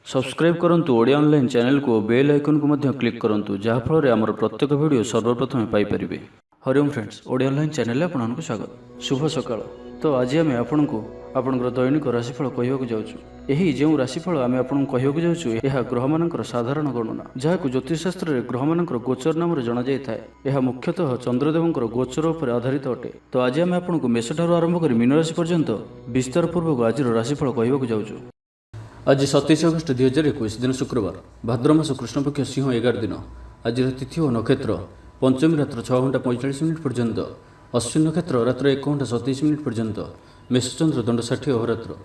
Subscribe करंतु Odia online channel को bell icon को मध्य क्लिक करंतु जहाँ फल आमर प्रत्येक वीडियो सर्वप्रथम Piper. Hariom friends, Odia online channel आपको स्वागत। शुभ सकाळ। तो आज आम आपको आपंकर दैनिक राशिफल कहवाक जाऊँ। जो राशिफल आम आपको कहवाक जाऊँ यह ग्रह मानकर साधारण गणना, जहाँ ज्योतिषशास्त्र में ग्रह मानकर गोचर नाम जना जाए। यह मुख्यतः चंद्रदेवंकर गोचर उपर आधारित अटे। तो आज आम आपको मेषठार आरंभ कर मीन राशि पर्यंत विस्तार पूर्वक आज राशिफल कहवाक जाऊँ। आज 27 अगस्त 2021 दिन शुक्रवार, भाद्र मास कृष्णपक्ष सिंह 11 दिन। आज तिथि और नक्षत्र पंचमी रात्र 6 घंटा 45 मिनिट पर्यंत, अश्विन नक्षत्र रात्र 1 घंटा 27 मिनिट पर्यंत, मेषचंद्र दंड 60 अहोरात्र,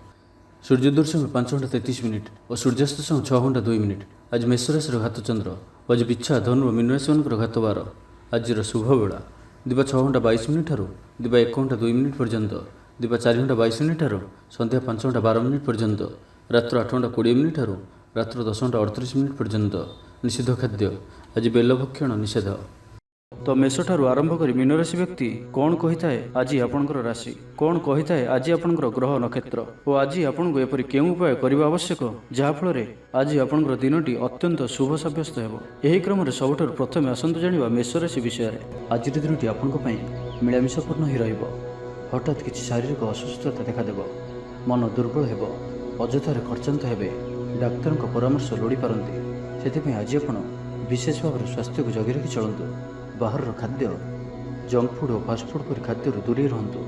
सूर्योदय समय 5 घंटा 33 मिनिट और सूर्यास्त समय 6 घंटा 2 मिनिट। आज मेष राशि घात चंद्र। आज बिच्छा धनु मीन राशि मान घात बार। आज शुभ बेला दिवा 6 घंटा 22 मिनिट ठारू दिवा 1 घंटा 2 मिनिट पर्यंत, दिवा 4 घंटा 22 मिनिट ठारू संध्या 5 घंटा 12 मिनिट पर्यंत, रात्र 8 घंटा 20 मिनिट ठारू रात्र 10 घंटा 38 मिनिट पर्यंत। निषिद्ध खाद्य आज बेलभक्षण निषेध। तो मेष ठारू आरंभ कर मीन राशि व्यक्ति कौन कही थाए आज आपणकर राशि, कौन कही थाए आज आपणकर ग्रह नक्षत्र और आज आपको एपरि केउं उपाय करबा आवश्यक जहाँफल आज आपणकर दिनटी अत्यंत शुभ सब्यस्त हेबो। एही क्रम सबुठारु प्रथमे आसंतु जानिबा मेष राशि विषय। आज दिनटी आपणक पई मिलामिशापूर्ण ही रहिबो। हठात किछि शारीरिक असुस्थता देखादेब, मन दुर्बल हेबो, अଯଥାରେ ଖର୍ଚ୍ଚାନ୍ତ ହେବେ, ଡାକ୍ତରଙ୍କ ପରାମର୍ଶ ଲୋଡ଼ି ପାରନ୍ତି। ସେଥିପାଇଁ ଆଜି ଆପଣ ବିଶେଷ ଭାବରେ ସ୍ୱାସ୍ଥ୍ୟକୁ ଜଗି ରଖି ଚଳନ୍ତୁ। ବାହାରର ଖାଦ୍ୟ, ଜଙ୍କ ଫୁଡ୍ ଓ ଫାଷ୍ଟଫୁଡ୍ ପରି ଖାଦ୍ୟରୁ ଦୂରେଇ ରୁହନ୍ତୁ।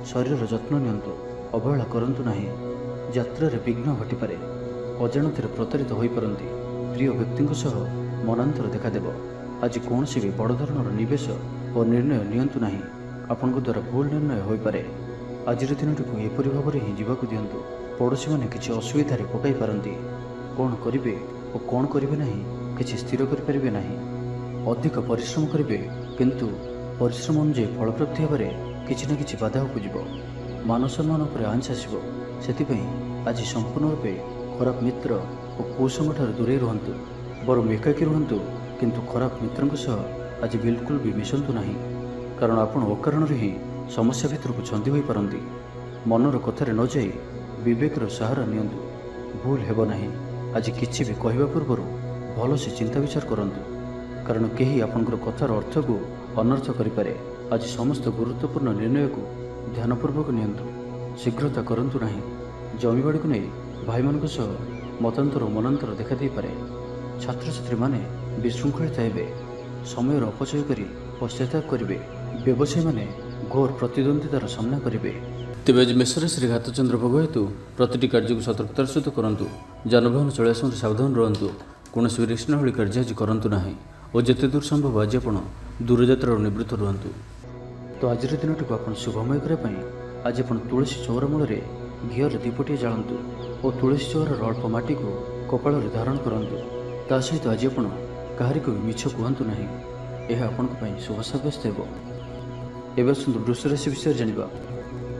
ଶରୀରର ଯତ୍ନ ନିଅନ୍ତୁ, ଅବହେଳା କରନ୍ତୁ ନାହିଁ। ଯାତ୍ରାରେ ବିଘ୍ନ ଘଟିପାରେ, ଅଜାଣତରେ ପ୍ରତାରିତ ହୋଇପାରନ୍ତି। ପ୍ରିୟ ବ୍ୟକ୍ତିଙ୍କ ସହ ମନାନ୍ତର ଦେଖାଦେବ। ଆଜି କୌଣସି ବି ବଡ଼ ଧରଣର ନିବେଶ ଓ ନିର୍ଣ୍ଣୟ ନିଅନ୍ତୁ ନାହିଁ, ଆପଣଙ୍କ ଦ୍ୱାରା ଭୁଲ ନିର୍ଣ୍ଣୟ ହୋଇପାରେ। ଆଜିର ଦିନଟିକୁ ଏପରି ଭାବରେ ହିଁ ଯିବାକୁ ଦିଅନ୍ତୁ। पड़ोशी मैंने किसी असुविधार पकई पारती। कौन करेंगे और कौन करेंगे ना किसी स्थिर करें ना। अधिक परिश्रम करेंगे किंतु परिश्रम अनुजाई फलप्राप्ति होबार किसी ना कि बाधा उपज। मान सम्मान पर आंच आसो। से आज संपूर्ण रूपे खराब मित्र और कुसंग ठार दूरे रुहतु। बरम एकाकी रुहतु किंतु खराब मित्रों सह आज बिल्कुल भी मिशंतु नहीं, कारण आपण अकारण ही समस्या भितर को छंदी हो पारती। मनर कथार न जाई विवेकर सहारा नियंतु, भूल हेब नहीं। आज किछि भी कहवा पूर्व भल से चिंता विचार करंतु, कारण केही आपनकर कथार अर्थ को अनर्थ करिपारे। आज समस्त गुरुत्वपूर्ण निर्णय को ध्यानपूर्वक नियंतु, शीघ्रता करंतु नहीं। जमीबाड़ी को नहीं भाई मान सह मतांतर और मनांतर देखा दे पारे। छात्र छात्री माने विशृंखलित हेबे, समय अपचय करी पश्चाताप करेंगे। व्यवसायी माने घोर प्रतिद्वंदितार सामना करेंगे। तेज आज मेष राशि घात चंद्र भोग हेतु प्रति कार्य को सतर्कतार सहित करूँ। जानवाहन चलवा समय सावधान रुहतु। कौन रिस्क नभली कार्य आज करूँ ना और जिते दूर संभव आज आप दूरयात्रा निवृत्त रुहतु। तो आज दिन को आप शुभमय करने आज आप तुलसी चौर मूल घीर दीपटे जालतु और तुलसी चौर अल्प माटी को कपाल धारण करूँ। ता सहित आज आप कहारी को भी मिछ कहतु ना, यह आपण शुभ सब्यस्त हो। वृष राशि विषय जाना।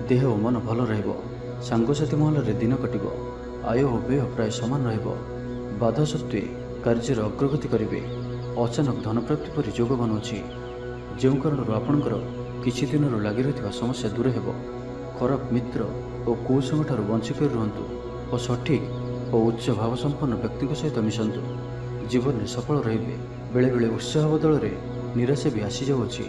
देह और मन भल रंगसाथी महल दिन कट। आय और व्यय प्राय सामान बाधा सत्वे कार्य अग्रगति करेंगे। अचानक धन प्राप्ति पर जोग बनूची, जो कारण आपणकर किछि दिन लगी रही समस्या दूर हो। खराब मित्र और कुसंग ठार वंचित रुहतु और सठिक और उच्च भाव संपन्न व्यक्ति सहित मिशंतु। जीवन में सफल रे। बेले बेले उत्साह बदल में निराशा भी आसी जाऊँगी,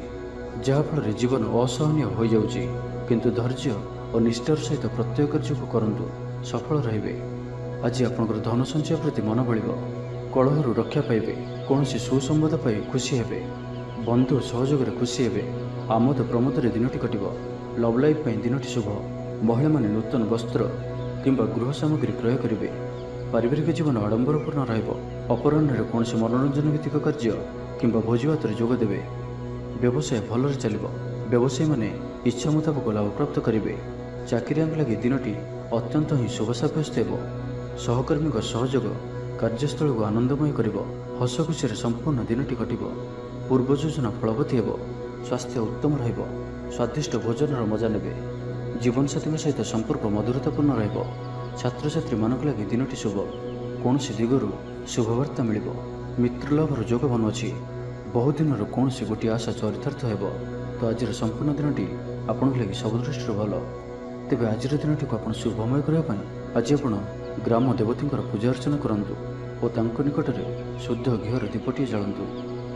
जहाँफल जीवन असहनीय हो जाऊँगी। किंतु धैर्य और निष्ठार सहित प्रत्येक कार्य को करंतु, सफल रहिबे। आज आपनकर धन संचय प्रति मन बलिबो, कलहरु रक्षा पाइबे। कौन सुसंवाद पाई खुशी हेबे, बंधु सहयोग रे खुशी हेबे। आमोद प्रमोद रे दिनटी कटिबो। लव लाइफ पई दिनटी शुभ। महिला माने नूतन वस्त्र किंबा गृह सामग्री क्रय करेंगे। पारिवारिक जीवन आडंबरपूर्ण रहिबो। अपराह्न रे कौन मनोरंजन भित्तिक कार्य किंबा भोजीभात रे जोग देबे। व्यवसाय भल चलिबो। व्यवसायी माने इच्छा मुताबक लाभ प्राप्त करेंगे। चाकरिया लगी दिनटी अत्यंत ही शुभ सब्यस्त हो। सहकर्मी सहयोग कार्यस्थल को आनंदमय कर। हस खुशी संपूर्ण दिनटी कटिब। पूर्व योजना फलवती हो। स्वास्थ्य उत्तम रहिबो। स्वादिष्ट भोजन मजा ने। जीवनसाथी सहित संपर्क मधुरतापूर्ण रहिबो। छात्र छात्री मानक लगी दिनटी शुभ। कौन दिगरु शुभवार्ता मिल। मित्रलाभर जोग बनुची। बहुदिन कौन गोटे आशा चरितार्थ हो। तो आज संपूर्ण दिनटी आपण लगी सब दृष्टि भल। तेज आज दिनटी को आप शुभमय करने आज आप ଗ୍ରାମ ଦେବତୀଙ୍କର ପୂଜା ଅର୍ଚ୍ଚନା କରନ୍ତୁ ଓ ତାଙ୍କ ନିକଟରେ ଶୁଦ୍ଧ ଘିଅର ଦୀପଟିଏ ଜାଳନ୍ତୁ।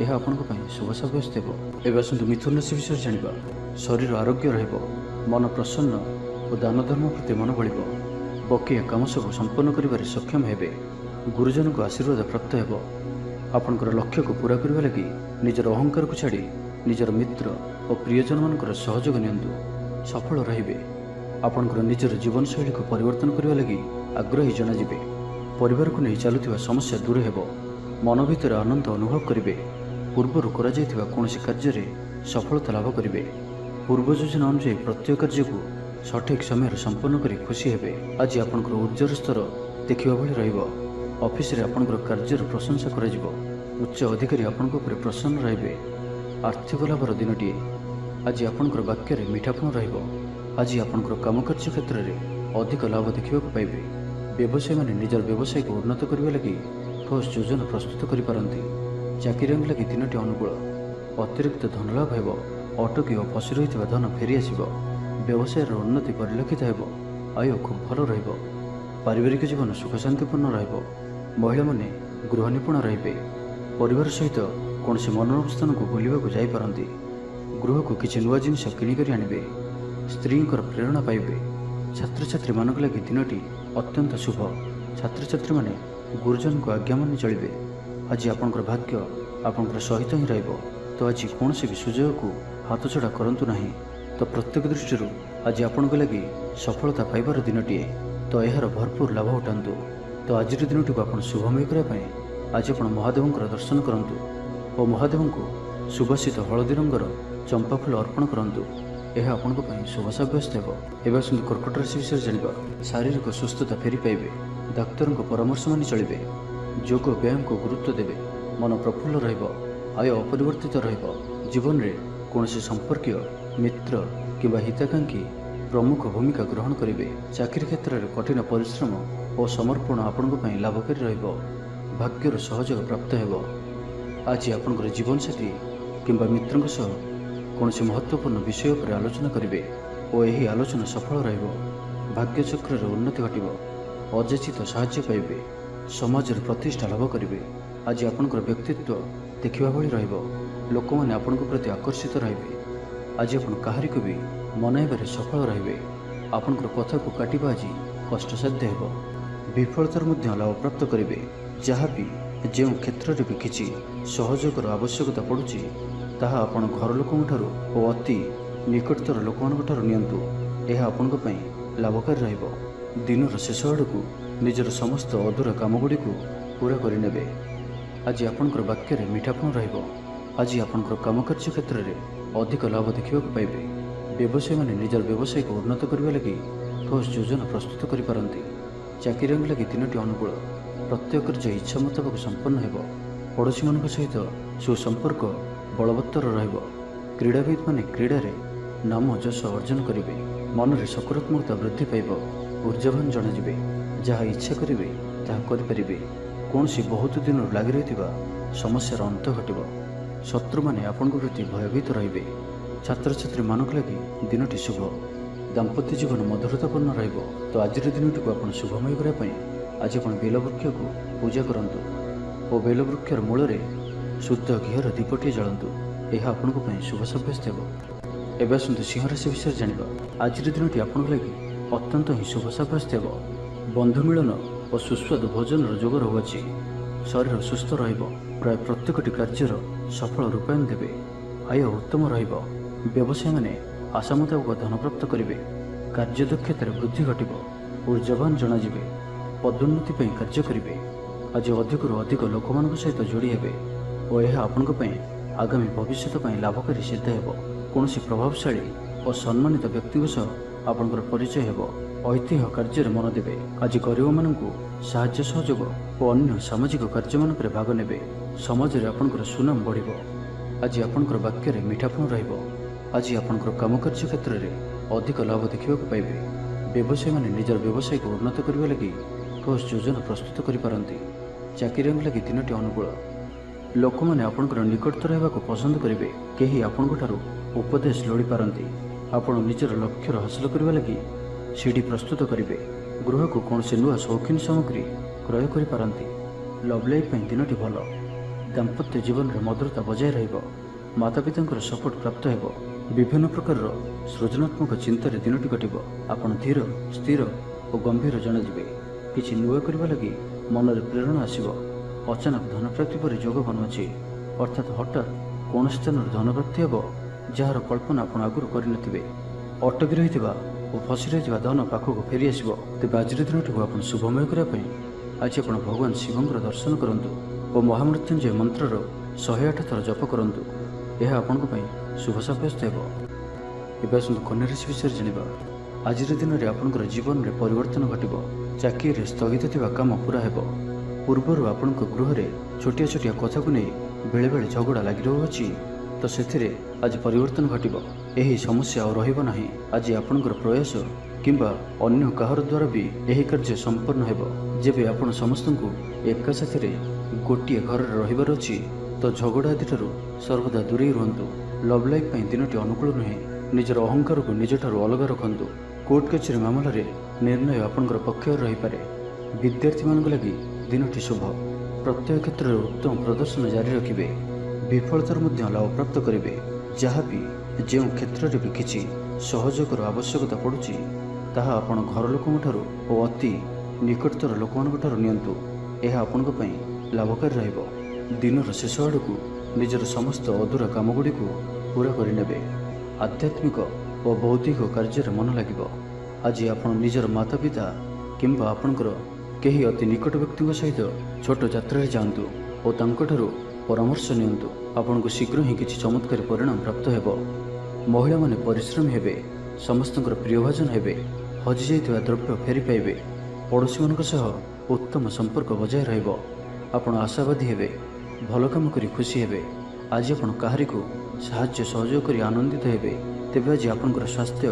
ଏହା ଆପଣଙ୍କ ପାଇଁ ଶୁଭ ସାବ୍ୟସ୍ତ ହେବ। ଏବେ ଆସନ୍ତୁ ମିଥୁନ ରାଶି ବିଷୟରେ ଜାଣିବା। ଶରୀର ଆରୋଗ୍ୟ ରହିବ, ମନ ପ୍ରସନ୍ନ ଓ ଦାନ ଧର୍ମ ପ୍ରତି ମନ ବଳିବ। ବକେୟା କାମ ସବୁ ସମ୍ପନ୍ନ କରିବାରେ ସକ୍ଷମ ହେବେ। ଗୁରୁଜନଙ୍କ ଆଶୀର୍ବାଦ ପ୍ରାପ୍ତ ହେବ। ଆପଣଙ୍କର ଲକ୍ଷ୍ୟକୁ ପୂରା କରିବା ଲାଗି ନିଜର ଅହଙ୍କାରକୁ ଛାଡ଼ି ନିଜର ମିତ୍ର ଓ ପ୍ରିୟଜନମାନଙ୍କର ସହଯୋଗ ନିଅନ୍ତୁ। ସଫଳ ରହିବେ। ଆପଣଙ୍କର ନିଜର ଜୀବନଶୈଳୀକୁ ପରିବର୍ତ୍ତନ କରିବା ଲାଗି ଆଗ୍ରହୀ ଜଣାଯିବେ। ପରିବାରକୁ ନେଇ ଚାଲୁଥିବା ସମସ୍ୟା ଦୂର ହେବ। ମନ ଭିତରେ ଆନନ୍ଦ ଅନୁଭବ କରିବେ। ପୂର୍ବରୁ କରାଯାଇଥିବା କୌଣସି କାର୍ଯ୍ୟରେ ସଫଳତା ଲାଭ କରିବେ। ପୂର୍ବ ଯୋଜନା ଅନୁଯାୟୀ ପ୍ରତ୍ୟେକ କାର୍ଯ୍ୟକୁ ସଠିକ୍ ସମୟରେ ସମ୍ପନ୍ନ କରି ଖୁସି ହେବେ। ଆଜି ଆପଣଙ୍କର ଉର୍ଜ୍ଜାର ସ୍ତର ଦେଖିବା ଭଳି ରହିବ। ଅଫିସରେ ଆପଣଙ୍କର କାର୍ଯ୍ୟର ପ୍ରଶଂସା କରାଯିବ। ଉଚ୍ଚ ଅଧିକାରୀ ଆପଣଙ୍କ ଉପରେ ପ୍ରସନ୍ନ ରହିବେ। ଆର୍ଥିକ ଲାଭର ଦିନଟିଏ। ଆଜି ଆପଣଙ୍କର ବାକ୍ୟରେ ମିଠାପଣ ରହିବ। ଆଜି ଆପଣଙ୍କର କାମକାର୍ଯ୍ୟ କ୍ଷେତ୍ରରେ ଅଧିକ ଲାଭ ଦେଖିବାକୁ ପାଇବେ। ବ୍ୟବସାୟୀମାନେ ନିଜର ବ୍ୟବସାୟକୁ ଉନ୍ନତ କରିବା ଲାଗି ଠୋସ୍ ଯୋଜନା ପ୍ରସ୍ତୁତ କରିପାରନ୍ତି। ଚାକିରିଆଙ୍କ ଲାଗି ଦିନଟି ଅନୁକୂଳ। ଅତିରିକ୍ତ ଧନ ଲାଭ ହେବ। ଅଟକି ଓ ଫସି ରହିଥିବା ଧନ ଫେରିଆସିବ। ବ୍ୟବସାୟର ଉନ୍ନତି ପରିଲକ୍ଷିତ ହେବ। ଆୟ ଖୁବ୍ ଭଲ ରହିବ। ପାରିବାରିକ ଜୀବନ ସୁଖଶାନ୍ତିପୂର୍ଣ୍ଣ ରହିବ। ମହିଳାମାନେ ଗୃହ ନିପୁଣ ରହିବେ। ପରିବାର ସହିତ କୌଣସି ମନୋରମ ସ୍ଥାନକୁ ବୁଲିବାକୁ ଯାଇପାରନ୍ତି। ଗୃହକୁ କିଛି ନୂଆ ଜିନିଷ କିଣିକରି ଆଣିବେ। ସ୍ତ୍ରୀଙ୍କର ପ୍ରେରଣା ପାଇବେ। ଛାତ୍ରଛାତ୍ରୀମାନଙ୍କ ଲାଗି ଦିନଟି ଅତ୍ୟନ୍ତ ଶୁଭ। ଛାତ୍ରଛାତ୍ରୀମାନେ ଗୁରୁଜନଙ୍କ ଆଜ୍ଞା ମାନି ଚଳିବେ। ଆଜି ଆପଣଙ୍କର ଭାଗ୍ୟ ଆପଣଙ୍କର ସହିତ ହିଁ ରହିବ। ତ ଆଜି କୌଣସି ବି ସୁଯୋଗକୁ ହାତଛଡ଼ା କରନ୍ତୁ ନାହିଁ। ତ ପ୍ରତ୍ୟେକ ଦୃଷ୍ଟିରୁ ଆଜି ଆପଣଙ୍କ ଲାଗି ସଫଳତା ପାଇବାର ଦିନଟିଏ। ତ ଏହାର ଭରପୁର ଲାଭ ଉଠାନ୍ତୁ। ତ ଆଜିର ଦିନଟିକୁ ଆପଣ ଶୁଭମୟ କରିବା ପାଇଁ ଆଜି ଆପଣ ମହାଦେବଙ୍କର ଦର୍ଶନ କରନ୍ତୁ ଓ ମହାଦେବଙ୍କୁ ସୁବାସିତ ହଳଦୀ ରଙ୍ଗର ଚମ୍ପା ଫୁଲ ଅର୍ପଣ କରନ୍ତୁ। ଏହା ଆପଣଙ୍କ ପାଇଁ ଶୁଭ ସାବ୍ୟସ୍ତ ହେବ। ଏବେ ଆସନ୍ତୁ କର୍କଟ ରାଶି ବିଷୟରେ ଜାଣିବା। ଶାରୀରିକ ସୁସ୍ଥତା ଫେରି ପାଇବେ। ଡାକ୍ତରଙ୍କ ପରାମର୍ଶ ମାନି ଚଳିବେ। ଯୋଗ ବ୍ୟାୟାମକୁ ଗୁରୁତ୍ୱ ଦେବେ। ମନ ପ୍ରଫୁଲ୍ଲ ରହିବ। ଆୟ ଅପରିବର୍ତ୍ତିତ ରହିବ। ଜୀବନରେ କୌଣସି ସମ୍ପର୍କୀୟ, ମିତ୍ର କିମ୍ବା ହିତାକାଂକ୍ଷୀ ପ୍ରମୁଖ ଭୂମିକା ଗ୍ରହଣ କରିବେ। ଚାକିରି କ୍ଷେତ୍ରରେ କଠିନ ପରିଶ୍ରମ ଓ ସମର୍ପଣ ଆପଣଙ୍କ ପାଇଁ ଲାଭକାରୀ ରହିବ। ଭାଗ୍ୟର ସହଯୋଗ ପ୍ରାପ୍ତ ହେବ। ଆଜି ଆପଣଙ୍କର ଜୀବନସାଥୀ କିମ୍ବା ମିତ୍ରଙ୍କ ସହ କୌଣସି ମହତ୍ତ୍ୱପୂର୍ଣ୍ଣ ବିଷୟ ଉପରେ ଆଲୋଚନା କରିବେ ଓ ଏହି ଆଲୋଚନା ସଫଳ ରହିବ। ଭାଗ୍ୟଚକ୍ରରେ ଉନ୍ନତି ଘଟିବ। ଅଯାଚିତ ସାହାଯ୍ୟ ପାଇବେ। ସମାଜରେ ପ୍ରତିଷ୍ଠା ଲାଭ କରିବେ। ଆଜି ଆପଣଙ୍କର ବ୍ୟକ୍ତିତ୍ୱ ଦେଖିବା ଭଳି ରହିବ। ଲୋକମାନେ ଆପଣଙ୍କ ପ୍ରତି ଆକର୍ଷିତ ରହିବେ। ଆଜି ଆପଣ କାହାରିକୁ ବି ମନାଇବାରେ ସଫଳ ରହିବେ। ଆପଣଙ୍କର କଥାକୁ କାଟିବା ଆଜି କଷ୍ଟସାଧ୍ୟ ହେବ। ବିଫଳତାର ମଧ୍ୟ ଲାଭପ୍ରାପ୍ତ କରିବେ। ଯାହା ବି ଯେଉଁ କ୍ଷେତ୍ରରେ ବି କିଛି ସହଯୋଗର ଆବଶ୍ୟକତା ପଡ଼ୁଛି ତାହା ଆପଣ ଘର ଲୋକଙ୍କଠାରୁ ଓ ଅତି ନିକଟତର ଲୋକମାନଙ୍କଠାରୁ ନିଅନ୍ତୁ। ଏହା ଆପଣଙ୍କ ପାଇଁ ଲାଭକାରୀ ରହିବ। ଦିନର ଶେଷ ଆଡ଼କୁ ନିଜର ସମସ୍ତ ଅଧୁରା କାମଗୁଡ଼ିକୁ ପୂରା କରିନେବେ। ଆଜି ଆପଣଙ୍କର ବାକ୍ୟରେ ମିଠାପଣ ରହିବ। ଆଜି ଆପଣଙ୍କର କାମକାର୍ଯ୍ୟ କ୍ଷେତ୍ରରେ ଅଧିକ ଲାଭ ଦେଖିବାକୁ ପାଇବେ। ବ୍ୟବସାୟୀମାନେ ନିଜର ବ୍ୟବସାୟକୁ ଉନ୍ନତ କରିବା ଲାଗି ଠୋସ୍ ଯୋଜନା ପ୍ରସ୍ତୁତ କରିପାରନ୍ତି। ଚାକିରିଆଙ୍କ ଲାଗି ଦିନଟି ଅନୁକୂଳ। ପ୍ରତ୍ୟେକ କାର୍ଯ୍ୟ ଇଚ୍ଛା ମୁତାବକ ସମ୍ପନ୍ନ ହେବ। ପଡ଼ୋଶୀମାନଙ୍କ ସହିତ ସୁସମ୍ପର୍କ ବଳବତ୍ତର ରହିବ। କ୍ରୀଡ଼ାବିତ୍ମାନେ କ୍ରୀଡ଼ାରେ ନାମ ଯଶ ଅର୍ଜନ କରିବେ। ମନରେ ସକାରାତ୍ମକତା ବୃଦ୍ଧି ପାଇବ। ଊର୍ଜ୍ଜାବାନ ଜଣାଯିବେ। ଯାହା ଇଚ୍ଛା କରିବେ ତାହା କରିପାରିବେ। କୌଣସି ବହୁତ ଦିନରୁ ଲାଗି ରହିଥିବା ସମସ୍ୟାର ଅନ୍ତ ଘଟିବ। ଶତ୍ରୁମାନେ ଆପଣଙ୍କ ପ୍ରତି ଭୟଭୀତ ରହିବେ। ଛାତ୍ରଛାତ୍ରୀମାନଙ୍କ ଲାଗି ଦିନଟି ଶୁଭ। ଦାମ୍ପତ୍ୟ ଜୀବନ ମଧୁରତାପୂର୍ଣ୍ଣ ରହିବ। ତ ଆଜିର ଦିନଟିକୁ ଆପଣ ଶୁଭମୟ କରିବା ପାଇଁ ଆଜି ଆପଣ ବେଲବୃକ୍ଷକୁ ପୂଜା କରନ୍ତୁ ଓ ବେଲବୃକ୍ଷର ମୂଳରେ ଶୁଦ୍ଧ ଘିଅର ଦୀପଟିଏ ଜାଳନ୍ତୁ। ଏହା ଆପଣଙ୍କ ପାଇଁ ଶୁଭ ସାବ୍ୟସ୍ତ ହେବ। ଏବେ ଆସନ୍ତୁ ସିଂହ ରାଶି ବିଷୟରେ ଜାଣିବା। ଆଜିର ଦିନଟି ଆପଣଙ୍କ ଲାଗି ଅତ୍ୟନ୍ତ ହିଁ ଶୁଭ ସାବ୍ୟସ୍ତ ହେବ। ବନ୍ଧୁ ମିଳନ ଓ ସୁସ୍ୱାଦୁ ଭୋଜନର ଯୋଗ ରହୁଅଛି। ଶରୀର ସୁସ୍ଥ ରହିବ। ପ୍ରାୟ ପ୍ରତ୍ୟେକଟି କାର୍ଯ୍ୟର ସଫଳ ରୂପାୟନ ଦେବେ। ଆୟ ଉତ୍ତମ ରହିବ। ବ୍ୟବସାୟୀମାନେ ଆଶା ମୁତାବକ ଧନପ୍ରାପ୍ତ କରିବେ। କାର୍ଯ୍ୟଦକ୍ଷତାରେ ବୃଦ୍ଧି ଘଟିବ। ଊର୍ଜ୍ଜାବାନ ଜଣାଯିବେ। ପଦୋନ୍ନତି ପାଇଁ କାର୍ଯ୍ୟ କରିବେ। ଆଜି ଅଧିକରୁ ଅଧିକ ଲୋକମାନଙ୍କ ସହିତ ଯୋଡ଼ି ହେବେ ଓ ଏହା ଆପଣଙ୍କ ପାଇଁ ଆଗାମୀ ଭବିଷ୍ୟତ ପାଇଁ ଲାଭକାରୀ ସିଦ୍ଧ ହେବ। କୌଣସି ପ୍ରଭାବଶାଳୀ ଓ ସମ୍ମାନିତ ବ୍ୟକ୍ତିଙ୍କ ସହ ଆପଣଙ୍କର ପରିଚୟ ହେବ। ଐତିହ୍ୟ କାର୍ଯ୍ୟରେ ମନ ଦେବେ। ଆଜି ଗରିବମାନଙ୍କୁ ସାହାଯ୍ୟ ସହଯୋଗ ଓ ଅନ୍ୟ ସାମାଜିକ କାର୍ଯ୍ୟମାନଙ୍କରେ ଭାଗ ନେବେ। ସମାଜରେ ଆପଣଙ୍କର ସୁନାମ ବଢ଼ିବ। ଆଜି ଆପଣଙ୍କର ବାକ୍ୟରେ ମିଠାପଣ ରହିବ। ଆଜି ଆପଣଙ୍କର କାମକାର୍ଯ୍ୟ କ୍ଷେତ୍ରରେ ଅଧିକ ଲାଭ ଦେଖିବାକୁ ପାଇବେ। ବ୍ୟବସାୟୀମାନେ ନିଜର ବ୍ୟବସାୟକୁ ଉନ୍ନତ କରିବା ଲାଗି ଠୋସ୍ ଯୋଜନା ପ୍ରସ୍ତୁତ କରିପାରନ୍ତି। ଚାକିରିଆଙ୍କ ଲାଗି ଦିନଟି ଅନୁକୂଳ। ଲୋକମାନେ ଆପଣଙ୍କର ନିକଟତର ହେବାକୁ ପସନ୍ଦ କରିବେ। କେହି ଆପଣଙ୍କଠାରୁ ଉପଦେଶ ଲୋଡ଼ିପାରନ୍ତି। ଆପଣ ନିଜର ଲକ୍ଷ୍ୟର ହାସଲ କରିବା ଲାଗି ସିଡ଼ି ପ୍ରସ୍ତୁତ କରିବେ। ଗୃହକୁ କୌଣସି ନୂଆ ସୌଖିନ ସାମଗ୍ରୀ କ୍ରୟ କରିପାରନ୍ତି। ଲଭ୍ ଲାଇଫ୍ ପାଇଁ ଦିନଟି ଭଲ। ଦାମ୍ପତ୍ୟ ଜୀବନରେ ମଧୁରତା ବଜାୟ ରହିବ। ମାତାପିତାଙ୍କର ସପୋର୍ଟ ପ୍ରାପ୍ତ ହେବ। ବିଭିନ୍ନ ପ୍ରକାରର ସୃଜନାତ୍ମକ ଚିନ୍ତାରେ ଦିନଟି କଟିବ। ଆପଣ ଧୀର, ସ୍ଥିର ଓ ଗମ୍ଭୀର ଜଣାଯିବେ। କିଛି ନୂଆ କରିବା ଲାଗି ମନରେ ପ୍ରେରଣା ଆସିବ। ଅଚାନକ ଧନପ୍ରାପ୍ତି ପରେ ଯୋଗ ବନୁଅଛି, ଅର୍ଥାତ୍ ହଠାତ୍ କୌଣସି ସ୍ଥାନରୁ ଧନପ୍ରାପ୍ତି ହେବ ଯାହାର କଳ୍ପନା ଆପଣ ଆଗରୁ କରିନଥିବେ। ଅଟକି ରହିଥିବା ଓ ଫସି ରହିଥିବା ଧନ ପାଖକୁ ଫେରିଆସିବ। ତେବେ ଆଜିର ଦିନଟିକୁ ଆପଣ ଶୁଭମୟ କରିବା ପାଇଁ ଆଜି ଆପଣ ଭଗବାନ ଶିବଙ୍କର ଦର୍ଶନ କରନ୍ତୁ ଓ ମହାମୃତ୍ୟୁଞ୍ଜୟ ମନ୍ତ୍ରର 108 ଥର ଜପ କରନ୍ତୁ। ଏହା ଆପଣଙ୍କ ପାଇଁ ଶୁଭ ସାବ୍ୟସ୍ତ ହେବ। ଏବେ ଆସନ୍ତୁ କନ୍ୟା ରାଶି ବିଷୟରେ ଜାଣିବା। ଆଜିର ଦିନରେ ଆପଣଙ୍କର ଜୀବନରେ ପରିବର୍ତ୍ତନ ଘଟିବ। ଚାକିରିରେ ସ୍ଥଗିତ ଥିବା କାମ ପୂରା ହେବ। ପୂର୍ବରୁ ଆପଣଙ୍କ ଗୃହରେ ଛୋଟିଆ ଛୋଟିଆ କଥାକୁ ନେଇ ବେଳେବେଳେ ଝଗଡ଼ା ଲାଗି ରହୁଅଛି, ତ ସେଥିରେ ଆଜି ପରିବର୍ତ୍ତନ ଘଟିବ। ଏହି ସମସ୍ୟା ଆଉ ରହିବ ନାହିଁ। ଆଜି ଆପଣଙ୍କର ପ୍ରୟାସ କିମ୍ବା ଅନ୍ୟ କାହାର ଦ୍ୱାରା ବି ଏହି କାର୍ଯ୍ୟ ସମ୍ପନ୍ନ ହେବ। ଯେବେ ଆପଣ ସମସ୍ତଙ୍କୁ ଏକା ସାଥିରେ ଗୋଟିଏ ଘରରେ ରହିବାର ଅଛି, ତ ଝଗଡ଼ା ଆଦିଠାରୁ ସର୍ବଦା ଦୂରେଇ ରୁହନ୍ତୁ। ଲଭ୍ ଲାଇଫ୍ ପାଇଁ ଦିନଟି ଅନୁକୂଳ ନୁହେଁ। ନିଜର ଅହଙ୍କାରକୁ ନିଜଠାରୁ ଅଲଗା ରଖନ୍ତୁ। କୋର୍ଟ କଚେରୀ ମାମଲାରେ ନିର୍ଣ୍ଣୟ ଆପଣଙ୍କର ପକ୍ଷରେ ରହିପାରେ। ବିଦ୍ୟାର୍ଥୀମାନଙ୍କ ଲାଗି ଦିନଟି ଶୁଭ। ପ୍ରତ୍ୟେକ କ୍ଷେତ୍ରରେ ଉତ୍ତମ ପ୍ରଦର୍ଶନ ଜାରି ରଖିବେ। ବିଫଳତାର ମଧ୍ୟ ଲାଭ ପ୍ରାପ୍ତ କରିବେ। ଯାହା ବି ଯେଉଁ କ୍ଷେତ୍ରରେ ବି କିଛି ସହଯୋଗର ଆବଶ୍ୟକତା ପଡ଼ୁଛି, ତାହା ଆପଣ ଘର ଲୋକଙ୍କଠାରୁ ଓ ଅତି ନିକଟତର ଲୋକମାନଙ୍କ ଠାରୁ ନିଅନ୍ତୁ। ଏହା ଆପଣଙ୍କ ପାଇଁ ଲାଭକାରୀ ରହିବ। ଦିନର ଶେଷ ଆଡ଼କୁ ନିଜର ସମସ୍ତ ଅଧୁରା କାମଗୁଡ଼ିକୁ ପୂରା କରିନେବେ। ଆଧ୍ୟାତ୍ମିକ ଓ ବୌଦ୍ଧିକ କାର୍ଯ୍ୟରେ ମନ ଲାଗିବ। ଆଜି ଆପଣ ନିଜର ମାତାପିତା କିମ୍ବା ଆପଣଙ୍କର କେହି ଅତି ନିକଟ ବ୍ୟକ୍ତିଙ୍କ ସହିତ ଛୋଟ ଯାତ୍ରାରେ ଯାଆନ୍ତୁ ଓ ତାଙ୍କଠାରୁ ପରାମର୍ଶ ନିଅନ୍ତୁ। ଆପଣଙ୍କୁ ଶୀଘ୍ର ହିଁ କିଛି ଚମତ୍କାରୀ ପରିଣାମ ପ୍ରାପ୍ତ ହେବ। ମହିଳାମାନେ ପରିଶ୍ରମୀ ହେବେ। ସମସ୍ତଙ୍କର ପ୍ରିୟଭାଜନ ହେବେ। ହଜିଯାଇଥିବା ଦ୍ରବ୍ୟ ଫେରି ପାଇବେ। ପଡ଼ୋଶୀମାନଙ୍କ ସହ ଉତ୍ତମ ସମ୍ପର୍କ ବଜାୟ ରହିବ। ଆପଣ ଆଶାବାଦୀ ହେବେ। ଭଲ କାମ କରି ଖୁସି ହେବେ। ଆଜି ଆପଣ କାହାରିକୁ ସାହାଯ୍ୟ ସହଯୋଗ କରି ଆନନ୍ଦିତ ହେବେ। ତେବେ ଆଜି ଆପଣଙ୍କର ସ୍ୱାସ୍ଥ୍ୟ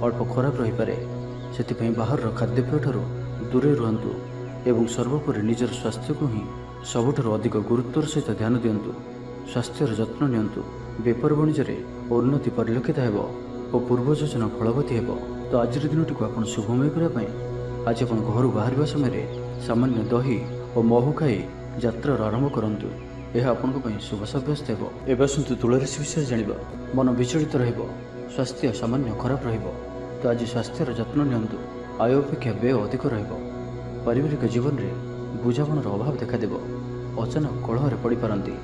ଅଳ୍ପ ଖରାପ ରହିପାରେ। ସେଥିପାଇଁ ବାହାରର ଖାଦ୍ୟପେୟଠାରୁ ଦୂରେଇ ରୁହନ୍ତୁ ଏବଂ ସର୍ବୋପରି ନିଜର ସ୍ୱାସ୍ଥ୍ୟକୁ ହିଁ ସବୁଠାରୁ ଅଧିକ ଗୁରୁତ୍ୱର ସହିତ ଧ୍ୟାନ ଦିଅନ୍ତୁ। ସ୍ୱାସ୍ଥ୍ୟର ଯତ୍ନ ନିଅନ୍ତୁ। ବେପାର ବାଣିଜ୍ୟରେ ଉନ୍ନତି ପରିଲକ୍ଷିତ ହେବ ଓ ପୂର୍ବ ଯୋଜନା ଫଳବତୀ ହେବ। ତ ଆଜିର ଦିନଟିକୁ ଆପଣ ଶୁଭମୟ କରିବା ପାଇଁ ଆଜି ଆପଣ ଘରୁ ବାହାରିବା ସମୟରେ ସାମାନ୍ୟ ଦହି ଓ ମହୁ ଖାଇ ଯାତ୍ରାର ଆରମ୍ଭ କରନ୍ତୁ। ଏହା ଆପଣଙ୍କ ପାଇଁ ଶୁଭ ସାବ୍ୟସ୍ତ ହେବ। ଏବେ ଆସନ୍ତୁ ତୁଳା ରାଶି ବିଷୟରେ ଜାଣିବା। ମନ ବିଚଳିତ ରହିବ। ସ୍ୱାସ୍ଥ୍ୟ ସାମାନ୍ୟ ଖରାପ ରହିବ। ତ ଆଜି ସ୍ୱାସ୍ଥ୍ୟର ଯତ୍ନ ନିଅନ୍ତୁ। ଆୟ ଅପେକ୍ଷା ବ୍ୟୟ ଅଧିକ ରହିବ। ପାରିବାରିକ ଜୀବନରେ ବୁଝାମଣାର ଅଭାବ ଦେଖାଦେବ। ଅଚାନକ କଳହରେ ପଡ଼ିପାରନ୍ତି।